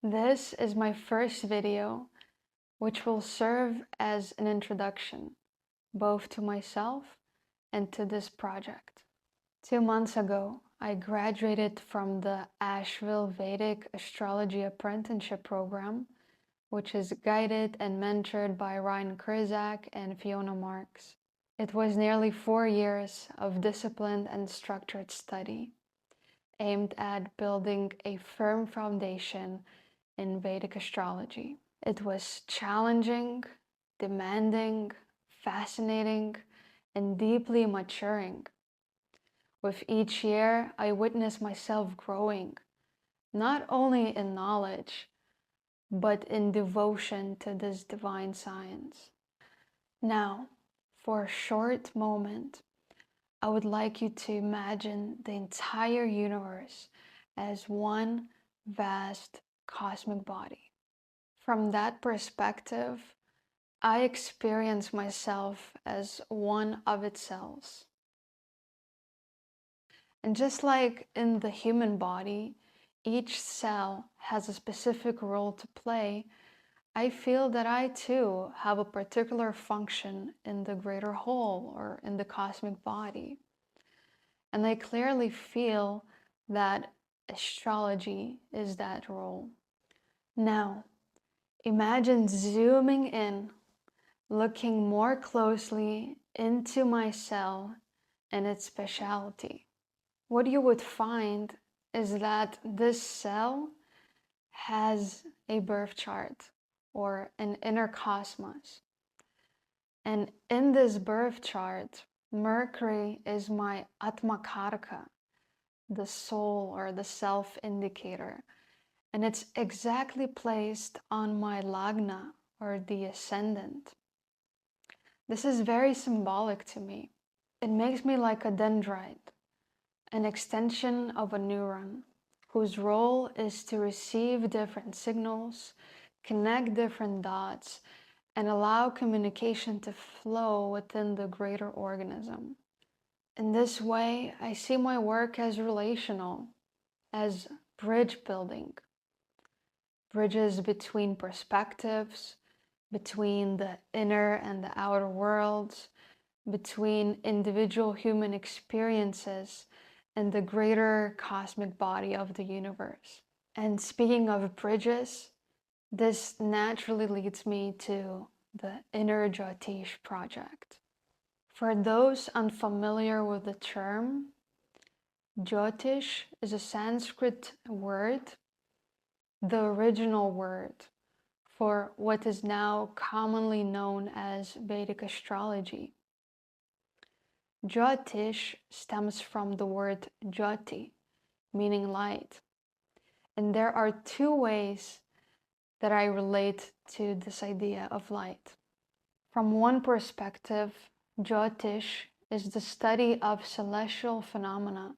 This is my first video, which will serve as an introduction, both to myself and to this project. 2 months ago, I graduated from the Asheville Vedic Astrology Apprenticeship program, which is guided and mentored by Kurczak and Fiona Marques. It was nearly 4 years of disciplined and structured study, aimed at building a firm foundation in Vedic astrology. It was challenging, demanding, fascinating, and deeply maturing. With each year, I witnessed myself growing, not only in knowledge, but in devotion to this divine science. Now, for a short moment, I would like you to imagine the entire universe as one vast cosmic body. From that perspective, I experience myself as one of its cells. And just like in the human body, each cell has a specific role to play, I feel that I too have a particular function in the greater whole or in the cosmic body. And I clearly feel that astrology is that role. Now, imagine zooming in, looking more closely into my cell and its speciality. What you would find is that this cell has a birth chart or an inner cosmos. And in this birth chart, Mercury is my Atmakarka, the soul or the self indicator. And it's exactly placed on my Lagna or the ascendant. This is very symbolic to me. It makes me like a dendrite, an extension of a neuron, whose role is to receive different signals, connect different dots, and allow communication to flow within the greater organism. In this way, I see my work as relational, as bridge building. Bridges between perspectives, between the inner and the outer worlds, between individual human experiences and the greater cosmic body of the universe. And speaking of bridges, this naturally leads me to the inner Jyotish project. For those unfamiliar with the term, Jyotish is a Sanskrit word, the original word for what is now commonly known as Vedic astrology. Jyotish stems from the word jyoti, meaning light. And there are two ways that I relate to this idea of light. From one perspective, Jyotish is the study of celestial phenomena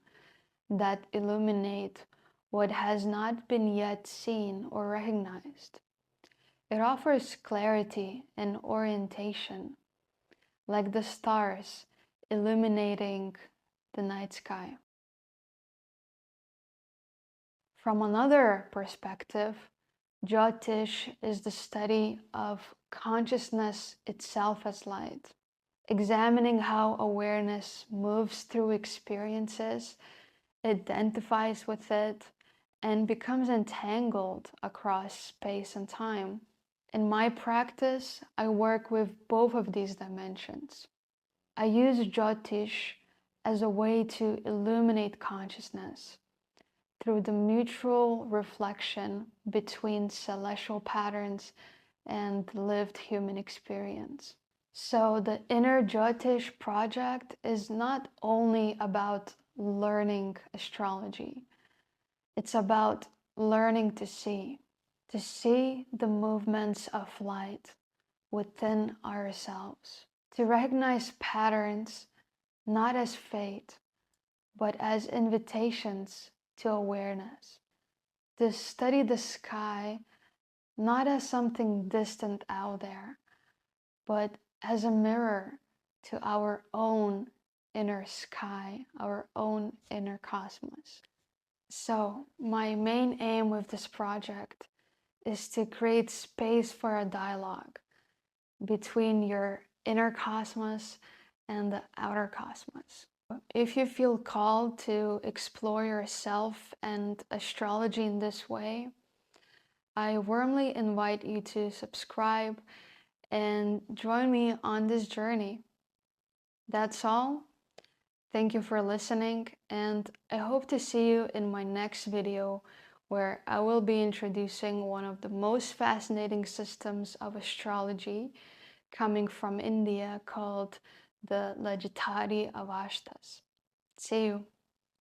that illuminate what has not been yet seen or recognized. It offers clarity and orientation, like the stars illuminating the night sky. From another perspective, Jyotish is the study of consciousness itself as light, examining how awareness moves through experiences, identifies with it, and becomes entangled across space and time. In my practice, I work with both of these dimensions. I use Jyotish as a way to illuminate consciousness through the mutual reflection between celestial patterns and lived human experience. So the Inner Jyotish project is not only about learning astrology, it's about learning to see the movements of light within ourselves, to recognize patterns not as fate, but as invitations to awareness, to study the sky not as something distant out there, but as a mirror to our own inner sky, our own inner cosmos. So my main aim with this project is to create space for a dialogue between your inner cosmos and the outer cosmos. If you feel called to explore yourself and astrology in this way, I warmly invite you to subscribe and join me on this journey. That's all. Thank you for listening, and I hope to see you in my next video, where I will be introducing one of the most fascinating systems of astrology coming from India, called the Jyoti of Ashtas. See you.